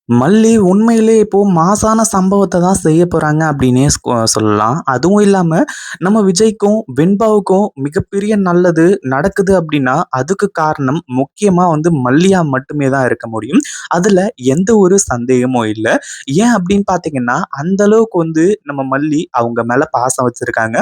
மல்லி உண்மையிலே இப்போ மாசான சம்பவத்த தான் செய்ய போறாங்க அப்படின்னே சொல்லலாம். அதுவும் இல்லாம நம்ம விஜய்க்கும், வெண்பாவுக்கும் மிகப்பெரிய நல்லது நடக்குது அப்படின்னா, அதுக்கு காரணம் முக்கியமா வந்து மல்லியா மட்டுமே தான் இருக்க முடியும். அதுல எந்த ஒரு சந்தேகமும் இல்ல. ஏன் அப்படின்னு பார்த்தீங்கன்னா, அந்த அளவுக்கு வந்து நம்ம மல்லி அவங்க மேல பாசம் வச்சிருக்காங்க.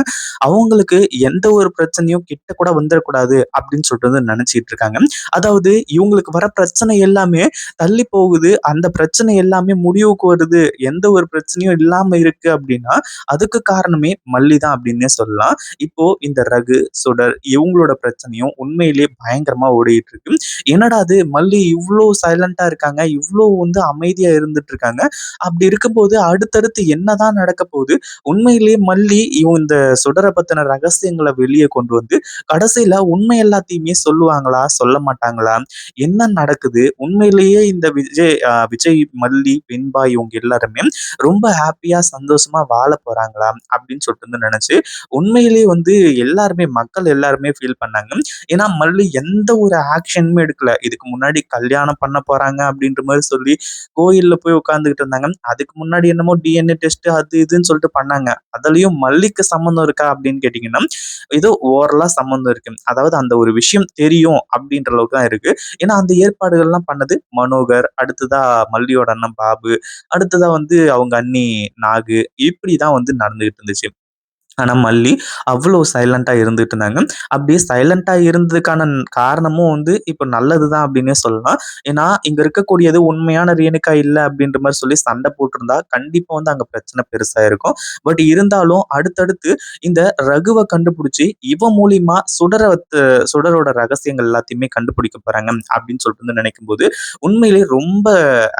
அவங்களுக்கு எந்த ஒரு பிரச்சனையும் கிட்ட கூட வந்துரக்கூடாது அப்படின்னு சொல்லிட்டு வந்து நெனச்சிட்டு இருக்காங்க. அதாவது இவங்களுக்கு வர பிரச்சனை எல்லாமே தள்ளி போகுது. அந்த பிரச்சனை எல்லாமே முடிவுக்கு வருது. எந்த ஒரு பிரச்சனையும் இல்லாம இருக்கு அப்படின்னா, அதுக்கு காரணமே மல்லி தான் அப்படின்னே சொல்லலாம். இப்போ இந்த ரகு, சுடர் இவங்களோட பிரச்சனையும் உண்மையிலேயே பயங்கரமா ஓடிட்டு இருக்கு. என்னடா இது மல்லி இவ்ளோ சைலன்ட்டா இருக்காங்க. இவ்ளோ வந்து அமைதியா இருந்துட்டு இருக்காங்க. அப்படி இருக்கும்போது அடுத்தடுத்து என்னதான் நடக்க போகுது? உண்மையிலேயே மல்லி இந்த சுடர பத்தின ரகசியங்கள வெளிய கொண்டு வந்து, கடைசியில உண்மை எல்லாத்தையுமே சொல்லுவாங்களா? சொல்ல மாட்டாங்களா? என்ன நடக்குது? உண்மையிலேயே இந்த விஜய், மல்லி, வெண்பா இவங்க எல்லாருமே ரொம்ப ஹேப்பியா, சந்தோஷமா வாழப் போறாங்களா? அப்படின்னு சொல்லிட்டு வந்து நெனச்சு, உண்மையிலேயே வந்து எல்லாருமே மக்கள் எல்லாருமே ஃபீல் பண்ணாங்க. ஏன்னா, மல்லி எந்த ஒரு ஆக்ஷனுமே எடுக்கல. இதுக்கு முன்னாடி கல்யாணம் பண்ண போறாங்க அப்படின்ற மாரி சொல்லி, கோயில்ல போய் உட்கார்ந்துகிட்டு இருந்தாங்க. அதுக்கு முன்னாடி என்னமோ டிஎன்ஏ டெஸ்ட் அது இதுன்னு சொல்லிட்டு பண்ணாங்க. அதுலயும் மல்லிக்கு சம்மந்தம் இருக்கா அப்படின்னு கேட்டீங்கன்னா, ஏதோ ஓரலா சம்மந்தம் இருக்கு. அதாவது அந்த ஒரு விஷயம் தெரியும் அப்படின்ற அளவுக்கு தான் இருக்கு. ஏன்னா அந்த ஏற்பாடுகள்லாம் பண்ணது மனோகர், அடுத்ததா மல்லியோட அண்ணன் பாபு, அடுத்ததா வந்து அவங்க அண்ணி நாகு, இப்படிதான் வந்து நடந்துகிட்டு இருந்துச்சு. ஆனா மல்லி அவ்வளோ சைலன்ட்டா இருந்துட்டு இருந்தாங்க. அப்படியே சைலன்ட்டா இருந்ததுக்கான காரணமும் வந்து இப்ப நல்லதுதான் அப்படின்னே சொல்லலாம். ஏன்னா, இங்க இருக்கக்கூடியது உண்மையான ரேணுகா இல்ல அப்படின்ற மாரி சொல்லி சண்டை போட்டிருந்தா, கண்டிப்பா வந்து அங்க பிரச்சனை பெருசாயிருக்கும். பட் இருந்தாலும் அடுத்தடுத்து இந்த ரகுவ கண்டுபிடிச்சு, இவன் மூலியமா சுடரோட ரகசியங்கள் எல்லாத்தையுமே கண்டுபிடிக்க போறாங்க அப்படின்னு சொல்லிட்டு வந்து நினைக்கும்போது, உண்மையிலேயே ரொம்ப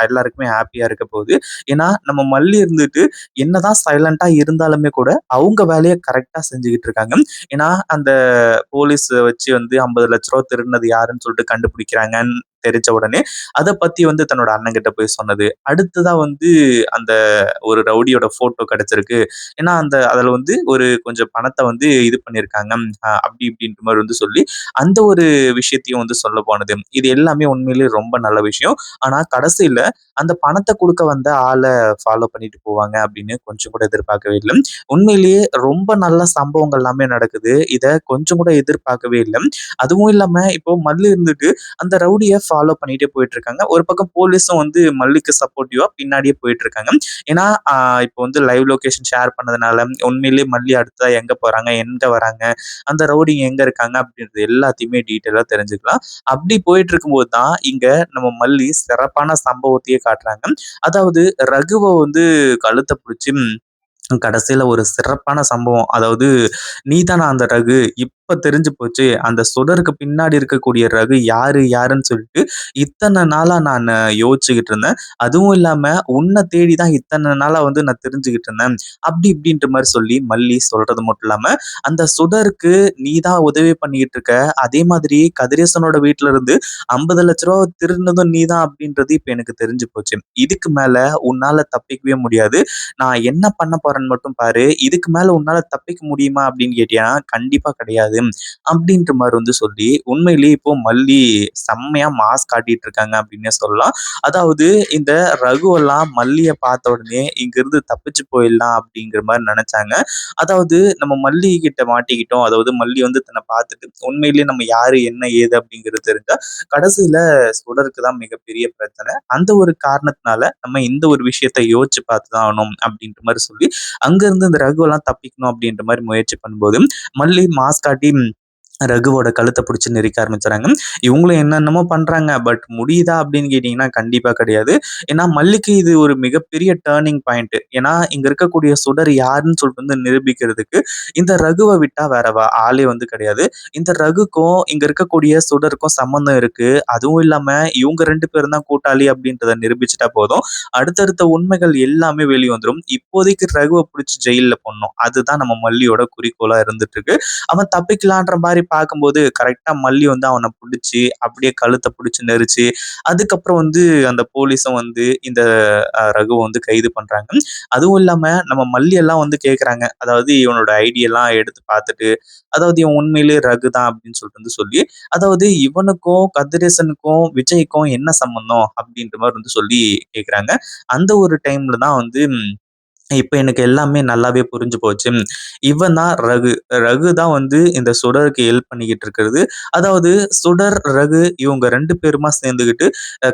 எல்லாருக்குமே ஹேப்பியா இருக்க போகுது. ஏன்னா, நம்ம மல்லி இருந்துட்டு என்னதான் சைலன்ட்டா இருந்தாலுமே கூட, அவங்க வேலைய கரெக்ட்டா செஞ்சுகிட்டு இருக்காங்க. ஏன்னா, அந்த போலீஸ் வச்சு வந்து ரூ. 50,00,000 திருடுனது யாருன்னு சொல்லிட்டு கண்டுபிடிக்கிறாங்கன்னு தெரிஞ்ச உடனே, அத பத்தி வந்து தன்னோட அண்ணன்கிட்ட போய் சொன்னது. அடுத்ததா வந்து அந்த ஒரு ரவுடியோட ஃபோட்டோ கிடைச்சிருக்கு. ஏன்னா, அதுல வந்து ஒரு கொஞ்சம் பணத்த வந்து இது பண்ணியிருக்காங்க. அப்படி இப்படின்ற மாரி வந்து சொல்லி, அந்த ஒரு விஷயத்தையும் வந்து சொல்ல போனது. இது எல்லாமே உண்மையிலேயே ரொம்ப நல்ல விஷயம். ஆனா, கடைசியில அந்த பணத்த குடுக்க வந்த ஆள ஃபாலோ பண்ணிட்டு போவாங்க அப்படின்னு கொஞ்சம் கூட எதிர்பார்க்கவே இல்ல. உண்மையிலேயே ரொம்ப நல்ல சம்பவங்கள் எல்லாமே நடக்குது. இத கொஞ்சம் கூட எதிர்பார்க்கவே இல்ல. அதுவும் இல்லாம இப்போ மல்லி இருந்துட்டு அந்த ரவுடிய ஃபாலோ பண்ணிட்டே போயிட்டு இருக்காங்க. ஒரு பக்கம் போலீஸும் வந்து மல்லிக்கு சப்போர்ட்டிவா பின்னாடியே போயிட்டு இருக்காங்க. ஏன்னா, இப்போ வந்து லைவ் லொகேஷன் ஷேர் பண்ணதுனால உண்மையிலேயே மல்லி அடுத்ததா எங்க போறாங்க? எங்க வராங்க? அந்த ரவுடிங்க எங்க இருக்காங்க? அப்படின்றது எல்லாத்தையுமே டீட்டெயிலா தெரிஞ்சுக்கலாம். அப்படி போயிட்டு இருக்கும்போது தான் இங்க நம்ம மல்லி சிறப்பான சம்பவத்தையே காட்டுறாங்க. அதாவது ரகுவ வந்து கழுத்த பிடிச்சு கடைசியில ஒரு சிறப்பான சம்பவம். அதாவது, "நீதானா அந்த ரகு? இப்ப தெரிஞ்சு போச்சு. அந்த சுடருக்கு பின்னாடி இருக்கக்கூடிய ரகு யாரு? யாருன்னு சொல்லிட்டு இத்தன நாளா நானு யோசிச்சுக்கிட்டு இருந்தேன். அதுவும் இல்லாம உன்ன தேடி தான் இத்தன நாளா வந்து நான் திரிஞ்சுகிட்டு இருந்தேன்." அப்படி இப்படின்ற மாரி சொல்லி மல்லி சொல்றது மட்டும் இல்லாம, "அந்த சுடருக்கு நீ தான் உதவி பண்ணிக்கிட்டு இருக்க. அதே மாதிரி கதிரேசனோட வீட்ல இருந்து ரூ. 50,00,000 திருடுனதும் நீ தான் அப்படின்றது இப்ப எனக்கு தெரிஞ்சு போச்சு. இதுக்கு மேல உன்னால தப்பிக்கவே முடியாது. நான் என்ன பண்ண போறேன்னு மட்டும் பாரு. இதுக்கு மேல உன்னால தப்பிக்க முடியுமா அப்படின்னு கேட்டீன்னா, கண்டிப்பா கிடையாது. அப்படின்ற மாரி வந்து சொல்லி, உண்மையிலேயே இப்போ மல்லி செம்மையா மாஸ் காட்டிட்டு இருக்காங்க அப்படின்னே சொல்லலாம். அதாவது இந்த ரகுவெல்லாம் மல்லிய பார்த்த உடனே இங்கிருந்து தப்பிச்சு போயிடலாம் அப்படிங்கிற மாரி நெனச்சாங்க. அதாவது நம்ம மல்லி கிட்ட மாட்டிக்கிட்டோம். அதாவது மல்லி வந்து தன்னை பார்த்துட்டு உண்மையிலேயே நம்ம யாரு, என்ன, ஏது அப்படிங்கிறது தெரிஞ்சா, கடைசியில சுடருக்கு தான் மிகப்பெரிய பிரச்சனை. அந்த ஒரு காரணத்தினால நம்ம இந்த ஒரு விஷயத்த யோசிச்சு பார்த்து தான் ஆகணும் அப்படின்ற மாரி சொல்லி, அங்கருந்து இந்த ரகுவெல்லாம் தப்பிக்கணும் அப்படின்ற மாரி முயற்சி பண்ணும்போது, மல்லி மாஸ் காட்டி ரகுவோட கழுத்த பிடிச்சு நெரிக்க ஆரம்பிச்சுறாங்க. இவங்களும் என்னென்னமோ பண்றாங்க. பட் முடியுதா அப்படின்னு கேட்டீங்கன்னா, கண்டிப்பா கிடையாது. ஏன்னா மல்லிக்கு இது ஒரு மிகப்பெரிய டர்னிங் பாயிண்ட். ஏன்னா இங்க இருக்கக்கூடிய சுடர் யாருன்னு சொல்லிட்டு வந்து நிரூபிக்கிறதுக்கு இந்த ரகுவ விட்டா வேற ஆளே வந்து கிடையாது. இந்த ரகுக்கும் இங்க இருக்கக்கூடிய சுடருக்கும் சம்மந்தம் இருக்கு. அதுவும் இல்லாம இவங்க 2 பேரும் தான் கூட்டாளி அப்படின்றத நிரூபிச்சுட்டா போதும். அடுத்தடுத்த உண்மைகள் எல்லாமே வெளிய வந்துரும். இப்போதைக்கு ரகுவ புடிச்சு ஜெயில்ல போடணும். அதுதான் நம்ம மல்லியோட குறிக்கோளா இருந்துட்டு இருக்கு. அவன் தப்பிக்கலான்ற மாரி பார்க்கும்போது கரெக்ட்டா மல்லி வந்து அவன புடிச்சு, அப்படியே கழுத்த புடிச்சு நெரிச்சு, அதுக்கப்புறம் வந்து அந்த போலீஸும் வந்து இந்த ரகுவ வந்து கைது பண்றாங்க. அதுவும் இல்லாம நம்ம மல்லி எல்லாம் வந்து கேட்கறாங்க. அதாவது இவனோட ஐடி எல்லாம் எடுத்து பார்த்துட்டு, அதாவது இவன் உண்மையிலேயே ரகு தான் அப்படின்னு சொல்லிட்டு வந்து சொல்லி, அதாவது இவனுக்கும், கதிரேசனுக்கும், விஜய்க்கும் என்ன சம்மந்தம்? அப்படின்ற மாரி வந்து சொல்லி கேட்கறாங்க. அந்த ஒரு டைம்ல தான் வந்து இப்ப எனக்கு எல்லாமே நல்லாவே புரிஞ்சு போச்சு. இவன் தான் ரகு. ரகு தான் வந்து இந்த சுடருக்கு ஹெல்ப் பண்ணிக்கிட்டு இருக்கிறது. அதாவது சுடர், ரகு இவங்க 2 பேருமா சேர்ந்துகிட்டு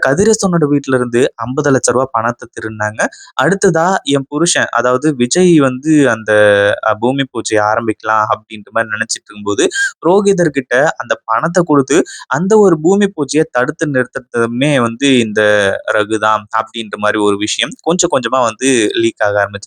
கதிரேசனோட வீட்ல இருந்து ரூ. 50,00,000 பணத்த திருடுனாங்க. அடுத்ததா என் புருஷன் அதாவது விஜய் வந்து அந்த பூமி பூஜைய ஆரம்பிக்கலாம் அப்படின்ற மாரி நினைச்சிட்டு இருக்கும்போது, புரோகிதர் கிட்ட அந்த பணத்த குடுத்து அந்த ஒரு பூமி பூஜைய தடுத்து நிறுத்துறதுமே வந்து இந்த ரகு தான் அப்படின்ற மாரி ஒரு விஷயம் கொஞ்சம் கொஞ்சமா வந்து லீக் ஆக ஆரம்பிச்சிருச்சு.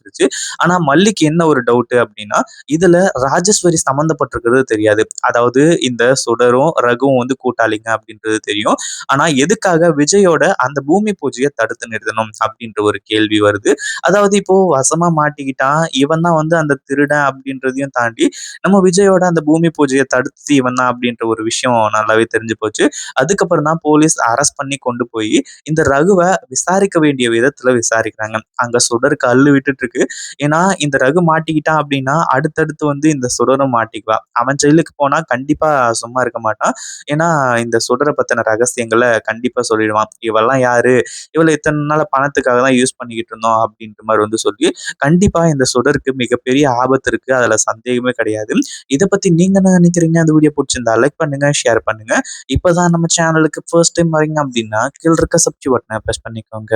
ஆனா மல்லிக்கு என்ன ஒரு டவுட் அப்படின்னா, இதுல ராஜேஸ்வரி சம்மந்தப்பட்டிருக்கிறது தெரியாது. அதாவது இந்த சுடரும், ரகுவும் வந்து கூட்டாளிங்க அப்படின்றது தெரியும். ஆனா எதுக்காக விஜயோட அந்த பூமி பூஜைய தடுத்து நிறுத்தணும் அப்படின்ற ஒரு கேள்வி வருது. அதாவது இப்போ வசமா மாட்டிக்கிட்டான். இவன் தான் வந்து அந்த திருடன் அப்படின்றதையும் தாண்டி, நம்ம விஜயோட அந்த பூமி பூஜைய தடுத்தது இவன் தான் அப்படின்ற ஒரு விஷயம் நல்லாவே தெரிஞ்சு போச்சு. அதுக்கப்புறம் தான் போலீஸ் அரெஸ்ட் பண்ணி கொண்டு போயி, இந்த ரகுவ விசாரிக்க வேண்டிய விதத்துல விசாரிக்கிறாங்க. அங்க சுடருக்கு அல்லு விட்டுட்டு இருக்கு. ஏன்னா, இந்த ரகு மாட்டிக்கிட்டான் அப்படின்னா, அடுத்தடுத்து வந்து இந்த சுடரும் மாட்டிக்குவான். அவன் ஜெயிலுக்கு போனா கண்டிப்பா சும்மா இருக்க மாட்டான். ஏன்னா, இந்த சுடர பத்தின ரகசியங்கள கண்டிப்பா சொல்லிடுவான். இவள்லாம் யாரு? இவள இத்தன நாளா பணத்துக்காக தான் யூஸ் பண்ணிக்கிட்டு இருந்தோம் அப்படின்ற மாரி வந்து சொல்லி, கண்டிப்பா இந்த சுடருக்கு மிகப்பெரிய ஆபத்து இருக்கு. அதுல சந்தேகமே கிடையாது. இத பத்தி நீங்க என்ன நினைக்கிறீங்க? அந்த வீடியோ புடிச்சிருந்தா லைக் பண்ணுங்க, ஷேர் பண்ணுங்க. இப்பதான் நம்ம சேனலுக்கு ஃபர்ஸ்ட் டைம் வரீங்க அப்படின்னா, கீழ இருக்க சப்ஸ்கிரைப் பட்டன பிரஸ் பண்ணிக்கோங்க.